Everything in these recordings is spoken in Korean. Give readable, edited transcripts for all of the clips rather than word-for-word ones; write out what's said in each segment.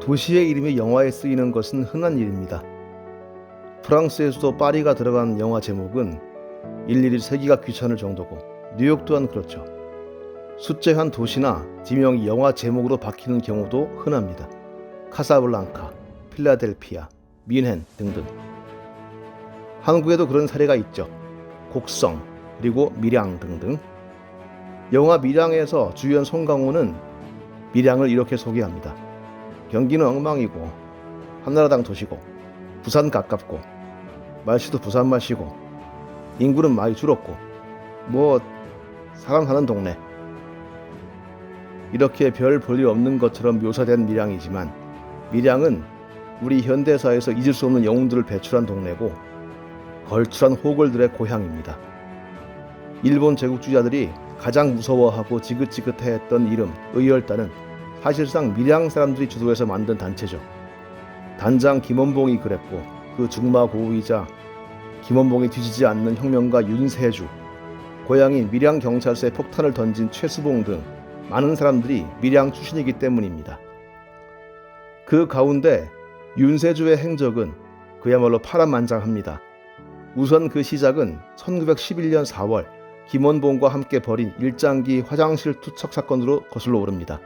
도시의 이름이 영화에 쓰이는 것은 흔한 일입니다. 프랑스의 수도 파리가 들어간 영화 제목은 일일이 세기가 귀찮을 정도고 뉴욕 또한 그렇죠. 숫자 한 도시나 지명이 영화 제목으로 바뀌는 경우도 흔합니다. 카사블랑카, 필라델피아, 뮌헨 등등. 한국에도 그런 사례가 있죠. 곡성, 그리고 밀양 등등. 영화 밀양에서 주연 송강호는 밀양을 이렇게 소개합니다. 경기는 엉망이고 한나라당 도시고 부산 가깝고 말씨도 부산 말씨고 인구는 많이 줄었고 사람 사는 동네. 이렇게 별 볼일 없는 것처럼 묘사된 밀양이지만 밀양은 우리 현대사에서 잊을 수 없는 영웅들을 배출한 동네고 걸출한 호걸들의 고향입니다. 일본 제국주의자들이 가장 무서워하고 지긋지긋해했던 이름 의열단은 사실상 밀양 사람들이 주도해서 만든 단체죠. 단장 김원봉이 그랬고 그 중마고우이자 김원봉이 뒤지지 않는 혁명가 윤세주, 고향인 밀양경찰서에 폭탄을 던진 최수봉 등 많은 사람들이 밀양 출신이기 때문입니다. 그 가운데 윤세주의 행적은 그야말로 파란만장합니다. 우선 그 시작은 1911년 4월 김원봉과 함께 벌인 일장기 화장실 투척 사건으로 거슬러 오릅니다.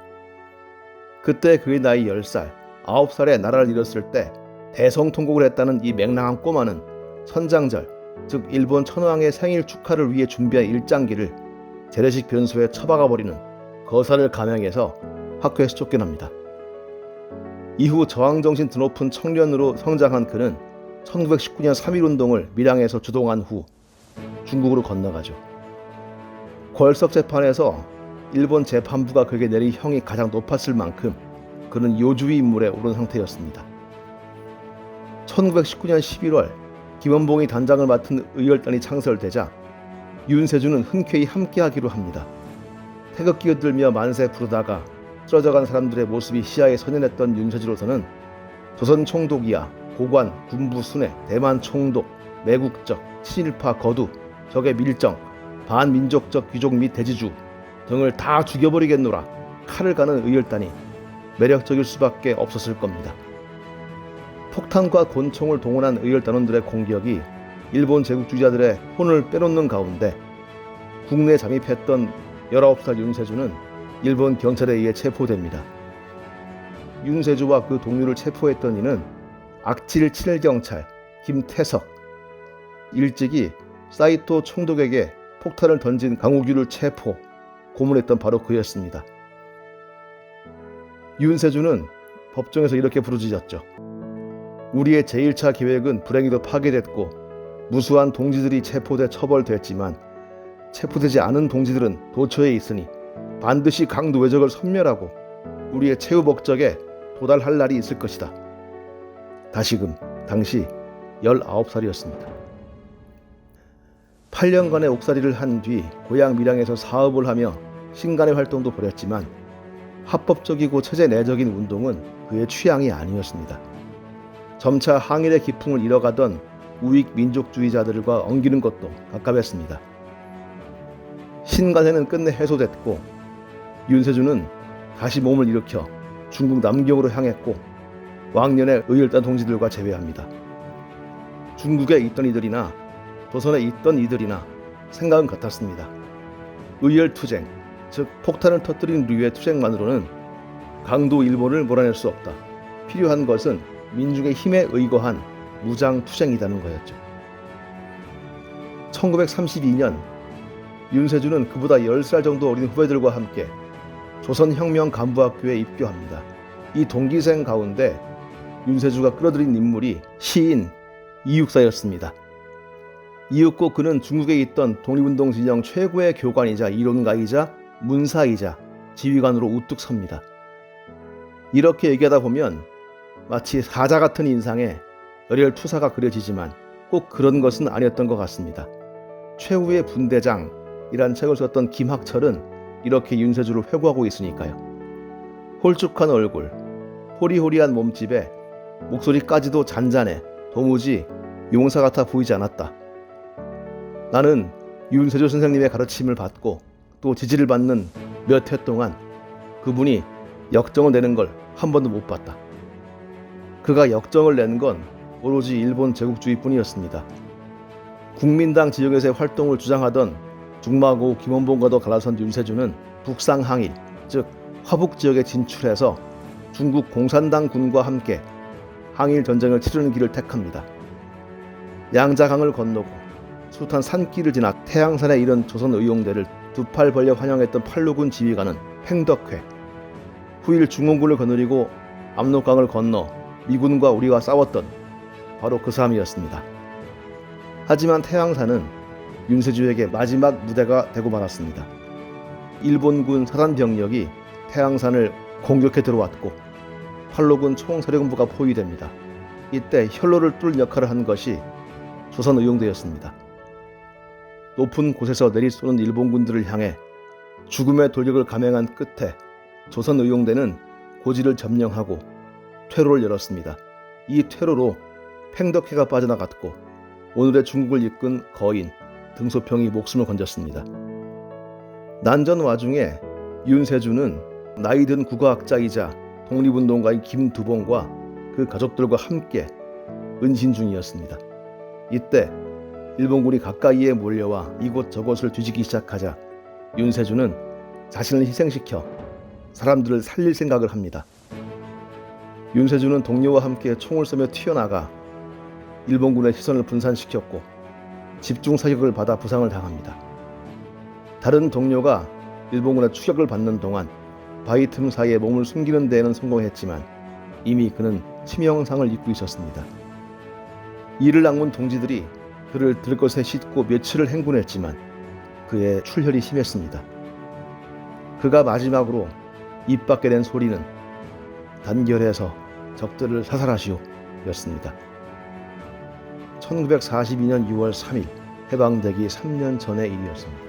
그때 그의 나이 10살, 9살에 나라를 잃었을 때 대성통곡을 했다는 이 맹랑한 꼬마는 선장절, 즉 일본 천황의 생일 축하를 위해 준비한 일장기를 재래식 변소에 처박아버리는 거사를 감행해서 학교에서 쫓겨납니다. 이후 저항정신 드높은 청년으로 성장한 그는 1919년 3.1운동을 밀양에서 주동한 후 중국으로 건너가죠. 궐석 재판에서 일본 재판부가 그에게 내린 형이 가장 높았을 만큼 그는 요주의 인물에 오른 상태였습니다. 1919년 11월 김원봉이 단장을 맡은 의열단이 창설되자 윤세주는 흔쾌히 함께하기로 합니다. 태극기 흔들며 만세 부르다가 쓰러져간 사람들의 모습이 시야에 선연했던 윤세주로서는 조선 총독이야 고관, 군부 순회, 대만 총독, 매국적, 친일파 거두, 적의 밀정, 반민족적 귀족 및 대지주 등을 다 죽여버리겠노라 칼을 가는 의열단이 매력적일 수밖에 없었을 겁니다. 폭탄과 권총을 동원한 의열단원들의 공격이 일본 제국주의자들의 혼을 빼놓는 가운데 국내에 잠입했던 19살 윤세주는 일본 경찰에 의해 체포됩니다. 윤세주와 그 동료를 체포했던 이는 악질 친일경찰 김태석, 일찍이 사이토 총독에게 폭탄을 던진 강우규를 체포, 고문했던 바로 그였습니다. 윤세주는 법정에서 이렇게 부르짖었죠. 우리의 제1차 계획은 불행히도 파괴됐고 무수한 동지들이 체포돼 처벌됐지만 체포되지 않은 동지들은 도처에 있으니 반드시 강도 외적을 섬멸하고 우리의 최후 목적에 도달할 날이 있을 것이다. 다시금 당시 19살이었습니다. 8년간의 옥살이를 한 뒤 고향 밀양에서 사업을 하며 신간의 활동도 벌였지만 합법적이고 체제 내적인 운동은 그의 취향이 아니었습니다. 점차 항일의 기풍을 잃어가던 우익 민족주의자들과 엉기는 것도 갑갑했습니다. 신간회는 끝내 해소됐고 윤세주는 다시 몸을 일으켜 중국 남경으로 향했고 왕년의 의열단 동지들과 재회합니다. 중국에 있던 이들이나 조선에 있던 이들이나 생각은 같았습니다. 의열투쟁, 즉 폭탄을 터뜨린 류의 투쟁만으로는 강도 일본을 몰아낼 수 없다. 필요한 것은 민중의 힘에 의거한 무장투쟁이라는 거였죠. 1932년 윤세주는 그보다 10살 정도 어린 후배들과 함께 조선혁명간부학교에 입교합니다. 이 동기생 가운데 윤세주가 끌어들인 인물이 시인 이육사였습니다. 이윽고 그는 중국에 있던 독립운동 진영 최고의 교관이자 이론가이자 문사이자 지휘관으로 우뚝 섭니다. 이렇게 얘기하다 보면 마치 사자 같은 인상에 열혈 투사가 그려지지만 꼭 그런 것은 아니었던 것 같습니다. 최후의 분대장이란 책을 썼던 김학철은 이렇게 윤세주를 회고하고 있으니까요. 홀쭉한 얼굴, 호리호리한 몸집에 목소리까지도 잔잔해 도무지 용사 같아 보이지 않았다. 나는 윤세주 선생님의 가르침을 받고 또 지지를 받는 몇 해 동안 그분이 역정을 내는 걸 한 번도 못 봤다. 그가 역정을 낸 건 오로지 일본 제국주의뿐이었습니다. 국민당 지역에서의 활동을 주장하던 중마고 김원봉과도 갈라선 윤세주는 북상항일, 즉 화북 지역에 진출해서 중국 공산당군과 함께 항일 전쟁을 치르는 길을 택합니다. 양자강을 건너고 숱한 산길을 지나 태양산에 이른 조선 의용대를 두 팔 벌려 환영했던 팔로군 지휘관은 팽덕회, 후일 중원군을 거느리고 압록강을 건너 미군과 우리와 싸웠던 바로 그 사람이었습니다. 하지만 태양산은 윤세주에게 마지막 무대가 되고 말았습니다. 일본군 사단 병력이 태양산을 공격해 들어왔고 팔로군 총사령부가 포위됩니다. 이때 혈로를 뚫을 역할을 한 것이 조선의용대였습니다. 높은 곳에서 내리쏘는 일본군들을 향해 죽음의 돌격을 감행한 끝에 조선의용대는 고지를 점령하고 퇴로를 열었습니다. 이 퇴로로 팽덕회가 빠져나갔고 오늘의 중국을 이끈 거인 등소평이 목숨을 건졌습니다. 난전 와중에 윤세주는 나이든 국어학자이자 독립운동가인 김두봉과 그 가족들과 함께 은신 중이었습니다. 이때 일본군이 가까이에 몰려와 이곳저곳을 뒤지기 시작하자 윤세주는 자신을 희생시켜 사람들을 살릴 생각을 합니다. 윤세주는 동료와 함께 총을 쏘며 튀어나가 일본군의 시선을 분산시켰고 집중사격을 받아 부상을 당합니다. 다른 동료가 일본군의 추격을 받는 동안 바위 틈 사이에 몸을 숨기는 데에는 성공했지만 이미 그는 치명상을 입고 있었습니다. 이를 악문 동지들이 그를 들것에 싣고 며칠을 행군했지만 그의 출혈이 심했습니다. 그가 마지막으로 입 밖에 낸 소리는 단결해서 적들을 사살하시오 였습니다. 1942년 6월 3일 해방되기 3년 전의 일이었습니다.